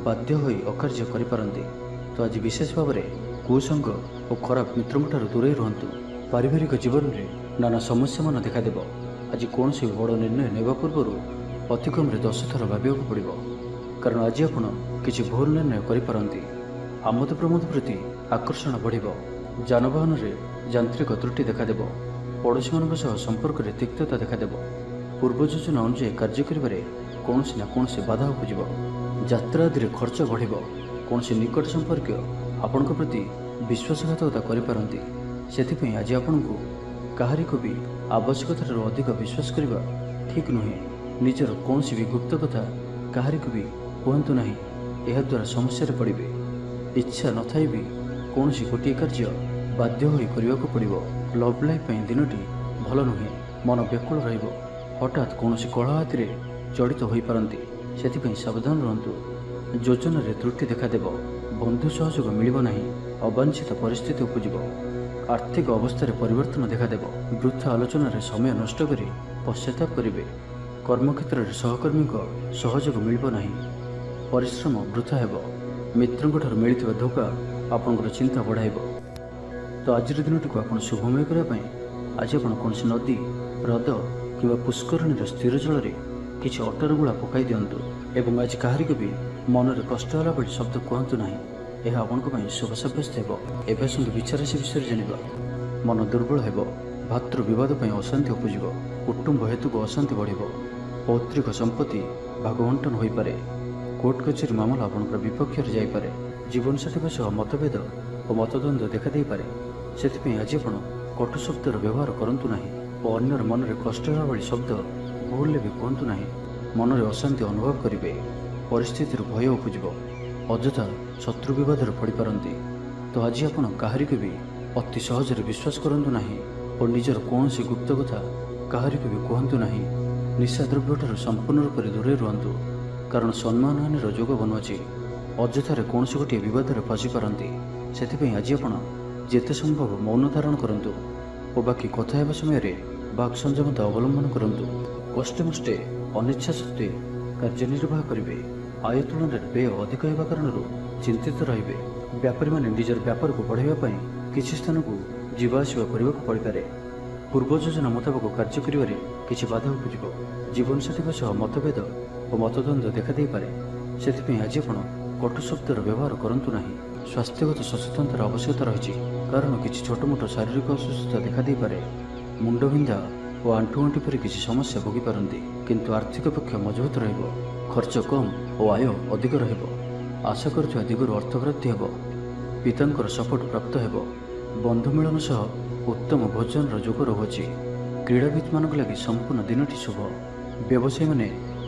ବାଧ୍ୟ ହୋଇ ଅକାର୍ଯ୍ୟ କରିପାରନ୍ତି। ତ ଆଜି ବିଶେଷ ଭାବରେ କୁସଙ୍ଗ ଓ ଖରାପ ମିତ୍ରଙ୍କଠାରୁ ଦୂରେଇ ରୁହନ୍ତୁ। ପାରିବାରିକ ଜୀବନରେ ନାନା ସମସ୍ୟାମାନ ଦେଖାଦେବ। ଆଜି କୌଣସି ବଡ଼ ନିର୍ଣ୍ଣୟ ନେବା ପୂର୍ବରୁ ଅତି କମ୍ରେ 10 ଥର ଭାବିବାକୁ ପଡ଼ିବ, କାରଣ ଆଜି ଆପଣ କିଛି ଭୁଲ ନିର୍ଣ୍ଣୟ କରିପାରନ୍ତି। ଆମୋଦ ପ୍ରମୋଦ ପ୍ରତି ଆକର୍ଷଣ ବଢ଼ିବ। ଯାନବାହନରେ ଯାନ୍ତ୍ରିକ ତ୍ରୁଟି ଦେଖାଦେବ। ପଡ଼ୋଶୀମାନଙ୍କ ସହ ସମ୍ପର୍କରେ ତିକ୍ତତା ଦେଖାଦେବ। ପୂର୍ବ ଯୋଜନା ଅନୁଯାୟୀ କାର୍ଯ୍ୟ କରିବାରେ କୌଣସି ନା କୌଣସି ବାଧା ଉପୁଜିବ। ଯାତ୍ରା ଆଦିରେ ଖର୍ଚ୍ଚ ବଢ଼ିବ। କୌଣସି ନିକଟ ସମ୍ପର୍କୀୟ ଆପଣଙ୍କ ପ୍ରତି ବିଶ୍ୱାସଘାତକତା କରିପାରନ୍ତି। ସେଥିପାଇଁ ଆଜି ଆପଣଙ୍କୁ କାହାରିକୁ ବି ଆବଶ୍ୟକତାଠାରୁ ଅଧିକ ବିଶ୍ୱାସ କରିବା ଠିକ୍ ନୁହେଁ। ନିଜର କୌଣସି ବି ଗୁପ୍ତ କଥା କାହାରିକୁ ବି କୁହନ୍ତୁ ନାହିଁ। ଏହାଦ୍ୱାରା ସମସ୍ୟାରେ ପଡ଼ିବେ। ଇଚ୍ଛା ନଥାଇ ବି କୌଣସି ଗୋଟିଏ କାର୍ଯ୍ୟ ବାଧ୍ୟ ହୋଇ କରିବାକୁ ପଡ଼ିବ। ଲଭ୍ ଲାଇଫ୍ ପାଇଁ ଦିନଟି ଭଲ ନୁହେଁ। ମନ ବ୍ୟାକୁଳ ରହିବ। ହଠାତ୍ କୌଣସି କଳହ ଆଦିରେ ଜଡ଼ିତ ହୋଇପାରନ୍ତି। ସେଥିପାଇଁ ସାବଧାନ ରୁହନ୍ତୁ। ଯୋଜନାରେ ତ୍ରୁଟି ଦେଖାଦେବ। ବନ୍ଧୁ ସହଯୋଗ ମିଳିବ ନାହିଁ। ଅବାଞ୍ଛିତ ପରିସ୍ଥିତି ଉପୁଜିବ। ଆର୍ଥିକ ଅବସ୍ଥାରେ ପରିବର୍ତ୍ତନ ଦେଖାଦେବ। ବୃଥା ଆଲୋଚନାରେ ସମୟ ନଷ୍ଟ କରି ପଶ୍ଚାତାପ କରିବେ। କର୍ମକ୍ଷେତ୍ରରେ ସହକର୍ମୀଙ୍କ ସହଯୋଗ ମିଳିବ ନାହିଁ। ପରିଶ୍ରମ ବୃଥା ହେବ। ମିତ୍ରଙ୍କଠାରୁ ମିଳିଥିବା ଧୋକା ଆପଣଙ୍କର ଚିନ୍ତା ବଢ଼ାଇବ। ତ ଆଜିର ଦିନଟିକୁ ଆପଣ ଶୁଭମୟ କରିବା ପାଇଁ ଆଜି ଆପଣ କୌଣସି ନଦୀ, ହ୍ରଦ କିମ୍ବା ପୁଷ୍କରିଣୀର ସ୍ଥିର ଜଳରେ କିଛି ଅଟାର ଗୁଳା ପକାଇ ଦିଅନ୍ତୁ ଏବଂ ଆଜି କାହାରିକୁ ବି ମନରେ କଷ୍ଟ ହେଲା ଭଳି ଶବ୍ଦ କୁହନ୍ତୁ ନାହିଁ। ଏହା ଆପଣଙ୍କ ପାଇଁ ଶୁଭ ସାବ୍ୟସ୍ତ ହେବ। ଏବେ ଆସନ୍ତୁ ବିଚାରାଶି ବିଷୟରେ ଜାଣିବା। ମନ ଦୁର୍ବଳ ହେବ। ଭାତୃ ବିବାଦ ପାଇଁ ଅଶାନ୍ତି ଉପୁଜିବ। କୁଟୁମ୍ବ ହେତୁକୁ ଅଶାନ୍ତି ବଢ଼ିବ। ପୈତୃକ ସମ୍ପତ୍ତି ଭାଗବଣ୍ଟନ ହୋଇପାରେ। କୋର୍ଟ କଚେରୀ ମାମଲା ଆପଣଙ୍କର ବିପକ୍ଷରେ ଯାଇପାରେ। ଜୀବନସାଥୀଙ୍କ ସହ ମତଭେଦ ଓ ମତଦ୍ୱନ୍ଦ୍ୱ ଦେଖାଦେଇପାରେ। ସେଥିପାଇଁ ଆଜି ଆପଣ କଟୁ ଶବ୍ଦର ବ୍ୟବହାର କରନ୍ତୁ ନାହିଁ ଓ ଅନ୍ୟର ମନରେ କଷ୍ଟ ହେବା ଭଳି ଶବ୍ଦ ଭୁଲରେ ବି କୁହନ୍ତୁ ନାହିଁ। ମନରେ ଅଶାନ୍ତି ଅନୁଭବ କରିବେ। ପରିସ୍ଥିତିରୁ ଭୟ ଉପୁଜିବ। ଅଯଥା ଶତ୍ରୁ ବିବାଦରେ ପଡ଼ିପାରନ୍ତି। ତ ଆଜି ଆପଣ କାହାରିକୁ ବି ଅତି ସହଜରେ ବିଶ୍ୱାସ କରନ୍ତୁ ନାହିଁ। ଓ ନିଜର କୌଣସି ଗୁପ୍ତ କଥା କାହାରିକୁ ବି କୁହନ୍ତୁ ନାହିଁ। ନିଶାଦ୍ରବ୍ୟଠାରୁ ସମ୍ପୂର୍ଣ୍ଣ ରୂପରେ ଦୂରେଇ ରୁହନ୍ତୁ, କାରଣ ସମ୍ମାନହାନିର ଯୋଗ ବନୁଅଛି। ଅଯଥାରେ କୌଣସି ଗୋଟିଏ ବିବାଦରେ ଫସିପାରନ୍ତି। ସେଥିପାଇଁ ଆଜି ଆପଣ ଯେତେ ସମ୍ଭବ ମୌନ ଧାରଣ କରନ୍ତୁ ଓ ବାକି କଥା ହେବା ସମୟରେ ବାକ୍ ସଂଯମତା ଅବଲମ୍ବନ କରନ୍ତୁ। କଷ୍ଟେମଷ୍ଟେ ଅନିଚ୍ଛା ସତ୍ତ୍ୱେ କାର୍ଯ୍ୟନିର୍ବାହ କରିବେ। ଆୟ ତୁଳନାରେ ବ୍ୟୟ ଅଧିକ ହେବା କାରଣରୁ ଚିନ୍ତିତ ରହିବେ। ବ୍ୟାପାରୀମାନେ ନିଜର ବ୍ୟାପାରକୁ ବଢ଼ାଇବା ପାଇଁ କିଛି ସ୍ଥାନକୁ ଯିବା ଆସିବା କରିବାକୁ ପଡ଼ିପାରେ। ପୂର୍ବ ଯୋଜନା ମୁତାବକ କାର୍ଯ୍ୟ କରିବାରେ କିଛି ବାଧା ଉପୁଜିବ। ଜୀବନସାଥୀଙ୍କ ସହ ମତଭେଦ ଓ ମତଦ୍ୱନ୍ଦ୍ୱ ଦେଖାଦେଇପାରେ। ସେଥିପାଇଁ ଆଜି ଆପଣ କଟୁ ଶବ୍ଦର ବ୍ୟବହାର କରନ୍ତୁ ନାହିଁ। ସ୍ୱାସ୍ଥ୍ୟଗତ ସଚେତନତାର ଆବଶ୍ୟକତା ରହିଛି, କାରଣ କିଛି ଛୋଟମୋଟ ଶାରୀରିକ ଅସୁସ୍ଥତା ଦେଖାଦେଇପାରେ। ମୁଣ୍ଡବିନ୍ଧା ଓ ଆଣ୍ଠୁଗଣ୍ଠି ପରି କିଛି ସମସ୍ୟା ଭୋଗିପାରନ୍ତି, କିନ୍ତୁ ଆର୍ଥିକ ପକ୍ଷ ମଜବୁତ ରହିବ। ଖର୍ଚ୍ଚ କମ୍ ଓ ଆୟ ଅଧିକ ରହିବ। ଆଶା କରୁଥିବା ଦିଗରୁ ଅର୍ଥପ୍ରାପ୍ତି ହେବ। ପିତାଙ୍କର ସପୋର୍ଟ ପ୍ରାପ୍ତ ହେବ। ବନ୍ଧୁ ମିଳନ ସହ ଉତ୍ତମ ଭୋଜନର ଯୋଗ ରହୁଅଛି। କ୍ରୀଡ଼ାବିତ୍ମାନଙ୍କ ଲାଗି ସମ୍ପୂର୍ଣ୍ଣ ଦିନଟି ଶୁଭ। ବ୍ୟବସାୟୀମାନେ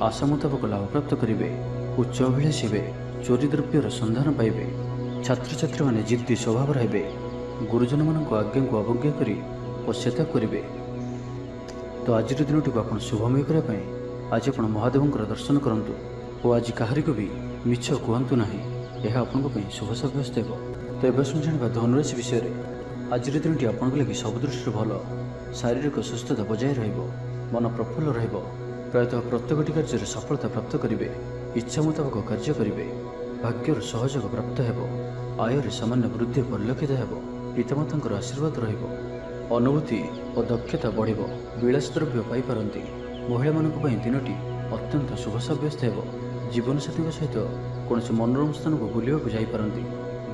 ଆଶା ମୁତାବକ ଲାଭପ୍ରାପ୍ତ କରିବେ। ଉଚ୍ଚ ଅଭିଳାଷୀ ହେବେ। ଚୋରି ଦ୍ରବ୍ୟର ସନ୍ଧାନ ପାଇବେ। ଛାତ୍ରଛାତ୍ରୀମାନେ ଜିଦ୍ଦି ସ୍ୱଭାବର ହେବେ। ଗୁରୁଜନମାନଙ୍କ ଆଜ୍ଞାକୁ ଅବଜ୍ଞା କରି ପଶ୍ଚାତାପ କରିବେ। ତ ଆଜିର ଦିନଟିକୁ ଆପଣ ଶୁଭମୟ କରିବା ପାଇଁ ଆଜି ଆପଣ ମହାଦେବଙ୍କର ଦର୍ଶନ କରନ୍ତୁ ଓ ଆଜି କାହାରିକୁ ବି ମିଛ କୁହନ୍ତୁ ନାହିଁ। ଏହା ଆପଣଙ୍କ ପାଇଁ ଶୁଭ ସାବ୍ୟସ୍ତ ହେବ। ତ ଏବେ ଶୁଣି ଜାଣିବା ଧନୁରାଶି ବିଷୟରେ। ଆଜିର ଦିନଟି ଆପଣଙ୍କ ଲାଗି ସବୁ ଦୃଷ୍ଟିରୁ ଭଲ। ଶାରୀରିକ ସୁସ୍ଥତା ବଜାୟ ରହିବ। ମନ ପ୍ରଫୁଲ୍ଲ ରହିବ। ପ୍ରାୟତଃ ପ୍ରତ୍ୟେକଟି କାର୍ଯ୍ୟରେ ସଫଳତା ପ୍ରାପ୍ତ କରିବେ। ଇଚ୍ଛା ମୁତାବକ କାର୍ଯ୍ୟ କରିବେ। ଭାଗ୍ୟର ସହଯୋଗ ପ୍ରାପ୍ତ ହେବ। ଆୟରେ ସାମାନ୍ୟ ବୃଦ୍ଧି ପରିଲକ୍ଷିତ ହେବ। ପିତାମାତାଙ୍କର ଆଶୀର୍ବାଦ ରହିବ। ଅନୁଭୂତି ଓ ଦକ୍ଷତା ବଢ଼ିବ। ବିଳାସ ଦ୍ରବ୍ୟ ପାଇପାରନ୍ତି। ମହିଳାମାନଙ୍କ ପାଇଁ ଦିନଟି ଅତ୍ୟନ୍ତ ଶୁଭ ସାବ୍ୟସ୍ତ ହେବ। ଜୀବନସାଥୀଙ୍କ ସହିତ କୌଣସି ମନୋରମ ସ୍ଥାନକୁ ବୁଲିବାକୁ ଯାଇପାରନ୍ତି।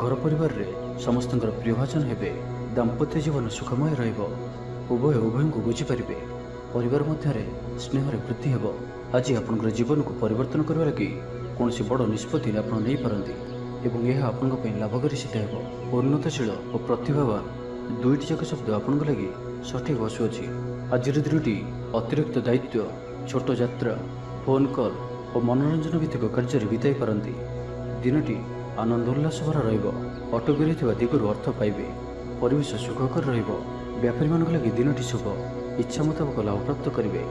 ଘର ପରିବାରରେ ସମସ୍ତଙ୍କର ପ୍ରିୟଭାଜନ ହେବେ। ଦାମ୍ପତ୍ୟ ଜୀବନ ସୁଖମୟ ରହିବ। ଉଭୟଙ୍କୁ ବୁଝିପାରିବେ। ପରିବାର ମଧ୍ୟରେ ସ୍ନେହରେ ବୃଦ୍ଧି ହେବ। ଆଜି ଆପଣଙ୍କର ଜୀବନକୁ ପରିବର୍ତ୍ତନ କରିବା ଲାଗି କୌଣସି ବଡ଼ ନିଷ୍ପତ୍ତି ଆପଣ ନେଇପାରନ୍ତି ଏବଂ ଏହା ଆପଣଙ୍କ ପାଇଁ ଲାଭକାରୀ ସିଦ୍ଧ ହେବ। ଉନ୍ନତଶୀଳ ଓ ପ୍ରତିଭାବାନ ଦୁଇଟି ଯାକ ଶବ୍ଦ ଆପଣଙ୍କ ଲାଗି ସଠିକ୍ ବସୁଅଛି। ଆଜିର ଦିନଟି ଅତିରିକ୍ତ ଦାୟିତ୍ୱ, ଛୋଟ ଯାତ୍ରା, ଫୋନ୍ କଲ୍ ଓ ମନୋରଞ୍ଜନ ଭିତ୍ତିକ କାର୍ଯ୍ୟରେ ବିତାଇ ପାରନ୍ତି। ଦିନଟି ଆନନ୍ଦ ଉଲ୍ଲାସ ଭରା ରହିବ। ଅଟକି ରହିଥିବା ଦିଗରୁ ଅର୍ଥ ପାଇବେ। ପରିବେଶ ସୁଖକର ରହିବ। ବ୍ୟାପାରୀମାନଙ୍କ ଲାଗି ଦିନଟି ଶୁଭ। ଇଚ୍ଛା ମୁତାବକ ଲାଭପ୍ରାପ୍ତ କରିବେ।